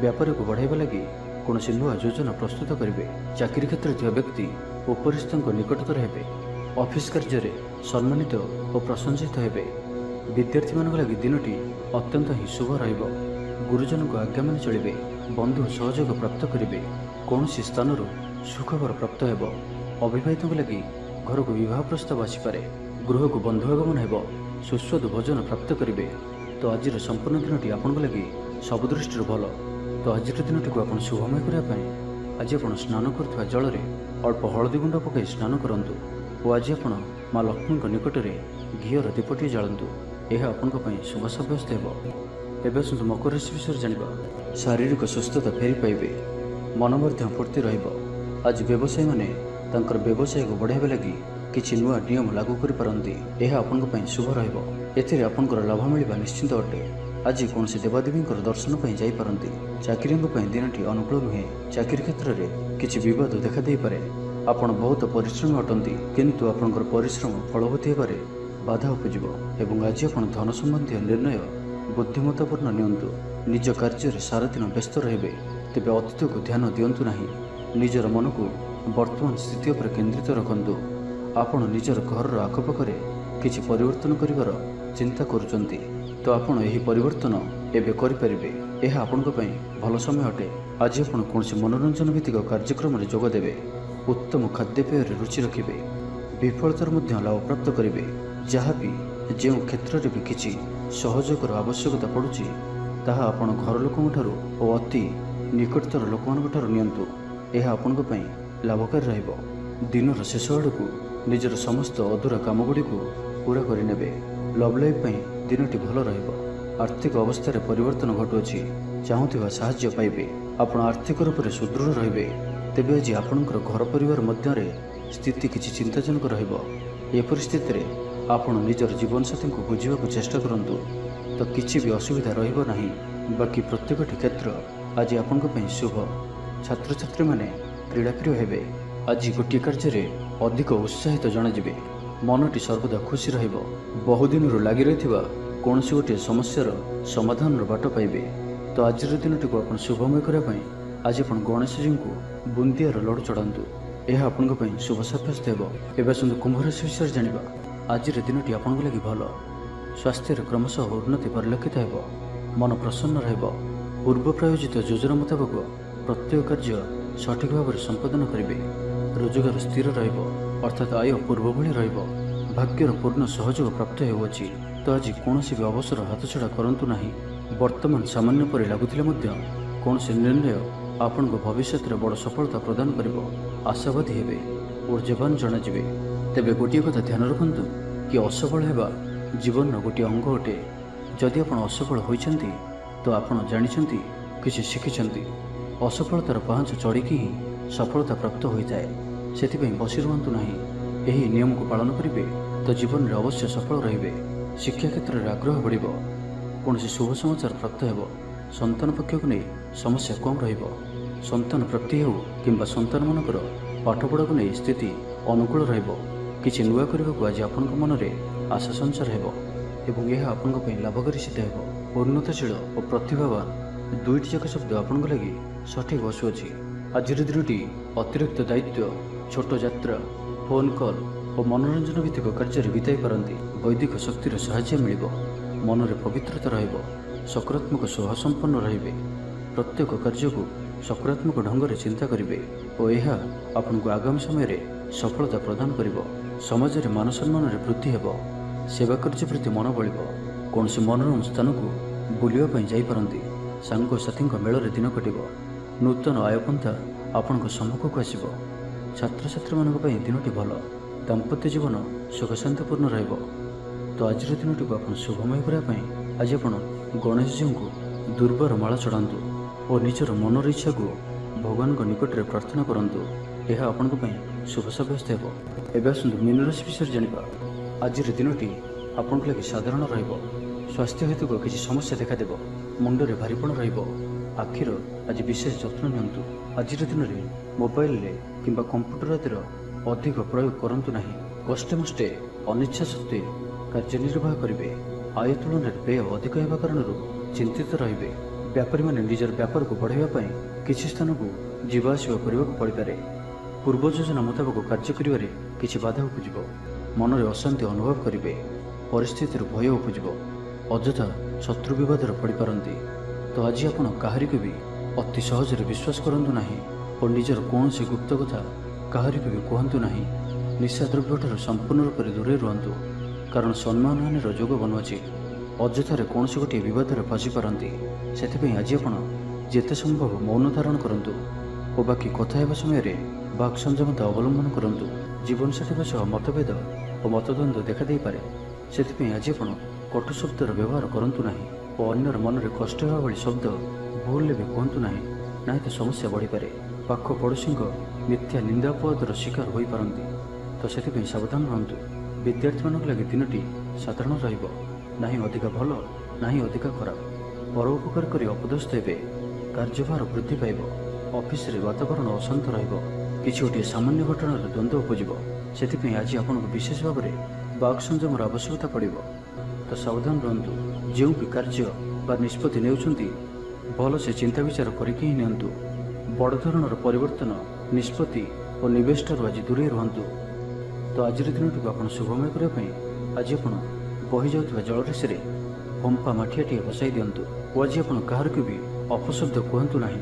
ବ୍ୟାପାରକୁ ବଢ଼ାଇବା ଲାଗି କୌଣସି ନୂଆ ଯୋଜନା ପ୍ରସ୍ତୁତ କରିବେ। ଚାକିରି କ୍ଷେତ୍ରରେ ଥିବା ବ୍ୟକ୍ତି ଉପରିସ୍ଥଙ୍କ ନିକଟତର ହେବେ। ଅଫିସ୍ କାର୍ଯ୍ୟରେ ସମ୍ମାନିତ ଓ ପ୍ରଶଂସିତ ହେବେ। ବିଦ୍ୟାର୍ଥୀମାନଙ୍କ ଲାଗି ଦିନଟି ଅତ୍ୟନ୍ତ ହିଁ ଶୁଭ ରହିବ। ଗୁରୁଜନଙ୍କ ଆଜ୍ଞା ମାନି ଚଳିବେ। ବନ୍ଧୁ ସହଯୋଗ ପ୍ରାପ୍ତ କରିବେ। କୌଣସି ସ୍ଥାନରୁ ସୁଖବର ପ୍ରାପ୍ତ ହେବ। ଅବିବାହିତଙ୍କ ଲାଗି ଘରକୁ ବିବାହ ପ୍ରସ୍ତାବ ଆସିପାରେ। ଗୃହକୁ ବନ୍ଧୁ ଆଗମନ ହେବ। ସୁସ୍ୱାଦୁ ଭୋଜନ ପ୍ରାପ୍ତ କରିବେ। ତ ଆଜିର ସମ୍ପୂର୍ଣ୍ଣ ଦିନଟି ଆପଣଙ୍କ ଲାଗି ସବୁ ଦୃଷ୍ଟିରୁ ଭଲ। ତ ଆଜିର ଦିନଟିକୁ ଆପଣ ଶୁଭମୟ କରିବା ପାଇଁ ଆଜି ଆପଣ ସ୍ନାନ କରୁଥିବା ଜଳରେ ଅଳ୍ପ ହଳଦୀ ଗୁଣ୍ଡ ପକାଇ ସ୍ନାନ କରନ୍ତୁ ଓ ଆଜି ଆପଣ ମା ଲକ୍ଷ୍ମୀଙ୍କ ନିକଟରେ ଘିଅର ଦୀପଟିଏ ଜାଳନ୍ତୁ। ଏହା ଆପଣଙ୍କ ପାଇଁ ଶୁଭ ସାବ୍ୟସ୍ତ ହେବ। ଏବେ ଆସନ୍ତୁ ମକର ରାଶି ବିଷୟରେ ଜାଣିବା। ଶାରୀରିକ ସୁସ୍ଥତା ଫେରି ପାଇବେ। ମନ ମଧ୍ୟ ଫୁର୍ତ୍ତି ରହିବ। ଆଜି ବ୍ୟବସାୟୀମାନେ ତାଙ୍କର ବ୍ୟବସାୟକୁ ବଢ଼ାଇବା ଲାଗି କିଛି ନୂଆ ନିୟମ ଲାଗୁ କରିପାରନ୍ତି। ଏହା ଆପଣଙ୍କ ପାଇଁ ଶୁଭ ରହିବ। ଏଥିରେ ଆପଣଙ୍କର ଲାଭ ମିଳିବା ନିଶ୍ଚିତ ଅଟେ। ଆଜି କୌଣସି ଦେବାଦେବୀଙ୍କର ଦର୍ଶନ ପାଇଁ ଯାଇପାରନ୍ତି। ଚାକିରିଙ୍କ ପାଇଁ ଦିନଟି ଅନୁକୂଳ ନୁହେଁ। ଚାକିରି କ୍ଷେତ୍ରରେ କିଛି ବିବାଦ ଦେଖାଦେଇପାରେ। ଆପଣ ବହୁତ ପରିଶ୍ରମୀ ଅଟନ୍ତି, କିନ୍ତୁ ଆପଣଙ୍କର ପରିଶ୍ରମ ଫଳବତୀ ହେବାରେ ବାଧା ଉପୁଜିବ ଏବଂ ଆଜି ଆପଣ ଧନ ସମ୍ବନ୍ଧୀୟ ନିର୍ଣ୍ଣୟ ବୁଦ୍ଧିମତ୍ତପୂର୍ଣ୍ଣ ନିଅନ୍ତୁ। ନିଜ କାର୍ଯ୍ୟରେ ସାରାଦିନ ବ୍ୟସ୍ତ ରହିବେ। ତେବେ ଅତୀତକୁ ଧ୍ୟାନ ଦିଅନ୍ତୁ ନାହିଁ। ନିଜର ମନକୁ ବର୍ତ୍ତମାନ ସ୍ଥିତି ଉପରେ କେନ୍ଦ୍ରିତ ରଖନ୍ତୁ। ଆପଣ ନିଜର ଘରର ଆଖପାଖରେ କିଛି ପରିବର୍ତ୍ତନ କରିବାର ଚିନ୍ତା କରୁଛନ୍ତି, ତ ଆପଣ ଏହି ପରିବର୍ତ୍ତନ ଏବେ କରିପାରିବେ। ଏହା ଆପଣଙ୍କ ପାଇଁ ଭଲ ସମୟ ଅଟେ। ଆଜି ଆପଣ କୌଣସି ମନୋରଞ୍ଜନ ଭିତ୍ତିକ କାର୍ଯ୍ୟକ୍ରମରେ ଯୋଗ ଦେବେ। ଉତ୍ତମ ଖାଦ୍ୟପେୟରେ ରୁଚି ରଖିବେ। ବିଫଳତାର ମଧ୍ୟ ଲାଭ ପ୍ରାପ୍ତ କରିବେ। ଯାହା ବି ଯେଉଁ କ୍ଷେତ୍ରରେ ବି କିଛି ସହଯୋଗର ଆବଶ୍ୟକତା ପଡ଼ୁଛି, ତାହା ଆପଣ ଘର ଲୋକଙ୍କଠାରୁ ଓ ଅତି ନିକଟତର ଲୋକମାନଙ୍କ ଠାରୁ ନିଅନ୍ତୁ। ଏହା ଆପଣଙ୍କ ପାଇଁ ଲାଭକାରୀ ରହିବ। ଦିନର ଶେଷ ଆଡ଼କୁ ନିଜର ସମସ୍ତ ଅଧୁରା କାମଗୁଡ଼ିକୁ ପୂରା କରିନେବେ। ଲଭ୍ ଲାଇଫ୍ ପାଇଁ ଦିନଟି ଭଲ ରହିବ। ଆର୍ଥିକ ଅବସ୍ଥାରେ ପରିବର୍ତ୍ତନ ଘଟୁଅଛି। ଚାହୁଁଥିବା ସାହାଯ୍ୟ ପାଇବେ। ଆପଣ ଆର୍ଥିକ ରୂପରେ ସୁଦୃଢ଼ ରହିବେ। ତେବେ ଆଜି ଆପଣଙ୍କର ଘର ପରିବାର ମଧ୍ୟରେ ସ୍ଥିତି କିଛି ଚିନ୍ତାଜନକ ରହିବ। ଏ ପରିସ୍ଥିତିରେ ଆପଣ ନିଜର ଜୀବନସାଥୀଙ୍କୁ ବୁଝିବାକୁ ଚେଷ୍ଟା କରନ୍ତୁ, ତ କିଛି ବି ଅସୁବିଧା ରହିବ ନାହିଁ। ବାକି ପ୍ରତ୍ୟେକଟି କ୍ଷେତ୍ର ଆଜି ଆପଣଙ୍କ ପାଇଁ ଶୁଭ। ଛାତ୍ରଛାତ୍ରୀମାନେ କ୍ରୀଡ଼ାପ୍ରିୟ ହେବେ। ଆଜି ଗୋଟିଏ କାର୍ଯ୍ୟରେ ଅଧିକ ଉତ୍ସାହିତ ଜଣାଯିବେ। ମନଟି ସର୍ବଦା ଖୁସି ରହିବ। ବହୁଦିନରୁ ଲାଗି ରହିଥିବା କୌଣସି ଗୋଟିଏ ସମସ୍ୟାର ସମାଧାନର ବାଟ ପାଇବେ। ତ ଆଜିର ଦିନଟିକୁ ଆପଣ ଶୁଭମୟ କରିବା ପାଇଁ ଆଜି ଆପଣ ଗଣେଶଜୀଙ୍କୁ ବୁନ୍ଦିଆର ଲଡ଼ୁ ଚଢ଼ାନ୍ତୁ। ଏହା ଆପଣଙ୍କ ପାଇଁ ଶୁଭ ସାବ୍ୟସ୍ତ ହେବ। ଏବେ ଆସନ୍ତୁ କୁମ୍ଭ ରାଶି ବିଷୟରେ ଜାଣିବା। ଆଜିର ଦିନଟି ଆପଣଙ୍କ ଲାଗି ଭଲ। ସ୍ୱାସ୍ଥ୍ୟରେ କ୍ରମଶଃ ଉନ୍ନତି ପରିଲକ୍ଷିତ ହେବ। ମନ ପ୍ରସନ୍ନ ରହିବ। ପୂର୍ବ ପ୍ରାୟୋଜିତ ଯୋଜନା ମୁତାବକ ପ୍ରତ୍ୟେକ କାର୍ଯ୍ୟ ସଠିକ୍ ଭାବରେ ସମ୍ପାଦନ କରିବେ। ରୋଜଗାର ସ୍ଥିର ରହିବ, ଅର୍ଥାତ୍ ଆୟ ପୂର୍ବ ଭଳି ରହିବ। ଭାଗ୍ୟର ପୂର୍ଣ୍ଣ ସହଯୋଗ ପ୍ରାପ୍ତ ହେଉଅଛି। ତ ଆଜି କୌଣସି ବି ଅବସର ହାତଛଡ଼ା କରନ୍ତୁ ନାହିଁ। ବର୍ତ୍ତମାନ ସାମାନ୍ୟ ପରି ଲାଗୁଥିଲେ ମଧ୍ୟ କୌଣସି ନିର୍ଣ୍ଣୟ ଆପଣଙ୍କ ଭବିଷ୍ୟତରେ ବଡ଼ ସଫଳତା ପ୍ରଦାନ କରିବ। ଆଶାବାଦୀ ହେବେ, ଊର୍ଜ୍ଜବାନ ଜଣାଯିବେ। ତେବେ ଗୋଟିଏ କଥା ଧ୍ୟାନ ରଖନ୍ତୁ କି ଅସଫଳ ହେବା ଜୀବନର ଗୋଟିଏ ଅଙ୍ଗ ଅଟେ। ଯଦି ଆପଣ ଅସଫଳ ହୋଇଛନ୍ତି ତ ଆପଣ ଜାଣିଛନ୍ତି, କିଛି ଶିଖିଛନ୍ତି। ଅସଫଳତାର ପାହାଚ ଚଢ଼ିକି ହିଁ ସଫଳତା ପ୍ରାପ୍ତ ହୋଇଥାଏ। ସେଥିପାଇଁ ବସି ରୁହନ୍ତୁ ନାହିଁ। ଏହି ନିୟମକୁ ପାଳନ କରିବେ ତ ଜୀବନରେ ଅବଶ୍ୟ ସଫଳ ରହିବେ। ଶିକ୍ଷା କ୍ଷେତ୍ରରେ ଆଗ୍ରହ ବଢ଼ିବ। କୌଣସି ଶୁଭ ସମାଚାର ପ୍ରାପ୍ତ ହେବ। ସନ୍ତାନ ପକ୍ଷକୁ ନେଇ ସମସ୍ୟା କମ୍ ରହିବ। ସନ୍ତାନ ପ୍ରାପ୍ତି ହେଉ କିମ୍ବା ସନ୍ତାନମାନଙ୍କର ପାଠପଢ଼ାକୁ ନେଇ ସ୍ଥିତି ଅନୁକୂଳ ରହିବ। କିଛି ନୂଆ କରିବାକୁ ଆଜି ଆପଣଙ୍କ ମନରେ ଆଶା ସଞ୍ଚାର ହେବ ଏବଂ ଏହା ଆପଣଙ୍କ ପାଇଁ ଲାଭକାରୀ ସିଦ୍ଧ ହେବ। ଉନ୍ନତଶୀଳ ଓ ପ୍ରତିଭାବାନ ଦୁଇଟି ଯାକ ଶବ୍ଦ ଆପଣଙ୍କ ଲାଗି ସଠିକ୍ ବସୁଅଛି। ଆଜିର ଦିନଟି ଅତିରିକ୍ତ ଦାୟିତ୍ୱ, ଛୋଟ ଯାତ୍ରା, ଫୋନ୍ କଲ୍ ଓ ମନୋରଞ୍ଜନ ଭିତ୍ତିକ କାର୍ଯ୍ୟରେ ବିତାଇ ପାରନ୍ତି। ବୈଦିକ ଶକ୍ତିର ସାହାଯ୍ୟ ମିଳିବ। ମନରେ ପବିତ୍ରତା ରହିବ। ସକାରାତ୍ମକ ସ୍ୱଭାବ ସମ୍ପନ୍ନ ରହିବେ। ପ୍ରତ୍ୟେକ କାର୍ଯ୍ୟକୁ ସକାରାତ୍ମକ ଢଙ୍ଗରେ ଚିନ୍ତା କରିବେ ଓ ଏହା ଆପଣଙ୍କୁ ଆଗାମୀ ସମୟରେ ସଫଳତା ପ୍ରଦାନ କରିବ। ସମାଜରେ ମାନ ସମ୍ମାନରେ ବୃଦ୍ଧି ହେବ। ସେବା କାର୍ଯ୍ୟ ପ୍ରତି ମନ ବଳିବ। କୌଣସି ମନୋରମ ସ୍ଥାନକୁ ବୁଲିବା ପାଇଁ ଯାଇପାରନ୍ତି। ସାଙ୍ଗସାଥୀଙ୍କ ମେଳରେ ଦିନ କଟିବ। ନୂତନ ଆୟପନ୍ଥା ଆପଣଙ୍କ ସମ୍ମୁଖକୁ ଆସିବ। ଛାତ୍ରଛାତ୍ରୀମାନଙ୍କ ପାଇଁ ଦିନଟି ଭଲ। ଦାମ୍ପତ୍ୟ ଜୀବନ ସୁଖଶାନ୍ତିପୂର୍ଣ୍ଣ ରହିବ। ତ ଆଜିର ଦିନଟିକୁ ଆପଣ ଶୁଭମୟ କରିବା ପାଇଁ ଆଜି ଆପଣ ଗଣେଶଜୀଙ୍କୁ ଦୁର୍ବାର ମାଳ ଚଢ଼ାନ୍ତୁ ଓ ନିଜର ମନର ଇଚ୍ଛାକୁ ଭଗବାନଙ୍କ ନିକଟରେ ପ୍ରାର୍ଥନା କରନ୍ତୁ। ଏହା ଆପଣଙ୍କ ପାଇଁ ଶୁଭ ସାବ୍ୟସ୍ତ ହେବ। ଏବେ ଆସନ୍ତୁ ମୀନ ରାଶି ବିଷୟରେ ଜାଣିବା। ଆଜିର ଦିନଟି ଆପଣଙ୍କ ଲାଗି ସାଧାରଣ ରହିବ। ସ୍ୱାସ୍ଥ୍ୟ ହେତୁକ କିଛି ସମସ୍ୟା ଦେଖାଦେବ। ମୁଣ୍ଡରେ ଭାରିପଣ ରହିବ। ଆଖିର ଆଜି ବିଶେଷ ଯତ୍ନ ନିଅନ୍ତୁ। ଆଜିର ଦିନରେ ମୋବାଇଲରେ କିମ୍ବା କମ୍ପ୍ୟୁଟର ଆଦିର ଅଧିକ ପ୍ରୟୋଗ କରନ୍ତୁ ନାହିଁ। କଷ୍ଟେମଷ୍ଟେ ଅନିଚ୍ଛା ସତ୍ତ୍ୱେ କାର୍ଯ୍ୟନିର୍ବାହ କରିବେ। ଆୟ ତୁଳନାରେ ବ୍ୟୟ ଅଧିକ ହେବା କାରଣରୁ ଚିନ୍ତିତ ରହିବେ। ବ୍ୟାପାରୀମାନେ ନିଜର ବ୍ୟାପାରକୁ ବଢ଼ାଇବା ପାଇଁ କିଛି ସ୍ଥାନକୁ ଯିବା ଆସିବା କରିବାକୁ ପଡ଼ିପାରେ। ପୂର୍ବ ଯୋଜନା ମୁତାବକ କାର୍ଯ୍ୟ କରିବାରେ କିଛି ବାଧା ଉପୁଜିବ। ମନରେ ଅଶାନ୍ତି ଅନୁଭବ କରିବେ। ପରିସ୍ଥିତିରୁ ଭୟ ଉପୁଜିବ। ଅଯଥା ଶତ୍ରୁ ବିବାଦରେ ପଡ଼ିପାରନ୍ତି। ତ ଆଜି ଆପଣ କାହାରିକୁ ବି ଅତି ସହଜରେ ବିଶ୍ୱାସ କରନ୍ତୁ ନାହିଁ ଓ ନିଜର କୌଣସି ଗୁପ୍ତ କଥା କାହାରିକୁ ବି କୁହନ୍ତୁ ନାହିଁ। ନିଶାଦ୍ରବ୍ୟଠାରୁ ସମ୍ପୂର୍ଣ୍ଣ ରୂପରେ ଦୂରେଇ ରୁହନ୍ତୁ, କାରଣ ସମ୍ମାନହାନିର ଯୋଗ ବନୁଅଛି। ଅଯଥାରେ କୌଣସି ଗୋଟିଏ ବିବାଦରେ ଫସିପାରନ୍ତି। ସେଥିପାଇଁ ଆଜି ଆପଣ ଯେତେ ସମ୍ଭବ ମୌନ ଧାରଣ କରନ୍ତୁ ଓ ବାକି କଥା ହେବା ସମୟରେ ବାକ୍ ସଂଯମତା ଅବଲମ୍ବନ କରନ୍ତୁ। ଜୀବନସାଥୀଙ୍କ ସହ ମତଭେଦ ଓ ମତଦ୍ୱନ୍ଦ୍ୱ ଦେଖାଦେଇପାରେ। ସେଥିପାଇଁ ଆଜି ଆପଣ କଟୁ ଶବ୍ଦର ବ୍ୟବହାର କରନ୍ତୁ ନାହିଁ ଓ ଅନ୍ୟର ମନରେ କଷ୍ଟ ହେବା ଭଳି ଶବ୍ଦ ଭୁଲରେ ବି କୁହନ୍ତୁ ନାହିଁ, ନାହିଁ ତ ସମସ୍ୟା ବଢ଼ିପାରେ। ପାଖ ପଡ଼ୋଶୀଙ୍କ ମିଥ୍ୟା ନିନ୍ଦାପବାଦର ଶିକାର ହୋଇପାରନ୍ତି। ତ ସେଥିପାଇଁ ସାବଧାନ ରୁହନ୍ତୁ। ବିଦ୍ୟାର୍ଥୀମାନଙ୍କ ଲାଗି ଦିନଟି ସାଧାରଣ ରହିବ। ନାହିଁ ଅଧିକା ଭଲ, ନାହିଁ ଅଧିକା ଖରାପ। ପର ଉପକାର କରି ଅପଦସ୍ଥ ହେବେ। କାର୍ଯ୍ୟଭାର ବୃଦ୍ଧି ପାଇବ। ଅଫିସରେ ବାତାବରଣ ଅଶାନ୍ତ ରହିବ। କିଛି ଗୋଟିଏ ସାମାନ୍ୟ ଘଟଣାର ଦ୍ୱନ୍ଦ୍ୱ ଉପୁଜିବ। ସେଥିପାଇଁ ଆଜି ଆପଣଙ୍କୁ ବିଶେଷ ଭାବରେ ବାକ୍ ସଂଯମର ଆବଶ୍ୟକତା ପଡ଼ିବ। ତ ସାବଧାନ ରୁହନ୍ତୁ। ଯେଉଁ ବି କାର୍ଯ୍ୟ ବା ନିଷ୍ପତ୍ତି ନେଉଛନ୍ତି ଭଲସେ ଚିନ୍ତା ବିଚାର କରିକି ହିଁ ନିଅନ୍ତୁ। ବଡ଼ ଧରଣର ପରିବର୍ତ୍ତନ, ନିଷ୍ପତ୍ତି ଓ ନିବେଶଠାରୁ ଆଜି ଦୂରେଇ ରୁହନ୍ତୁ। ତ ଆଜିର ଦିନଟିକୁ ଆପଣ ଶୁଭମୟ କରିବା ପାଇଁ ଆଜି ଆପଣ ବହିଯାଉଥିବା ଜଳରାଶିରେ ଫମ୍ପା ମାଠିଆଟିଏ ବସାଇ ଦିଅନ୍ତୁ ଓ ଆଜି ଆପଣ କାହାରିକୁ ବି ଅପଶବ୍ଦ କୁହନ୍ତୁ ନାହିଁ।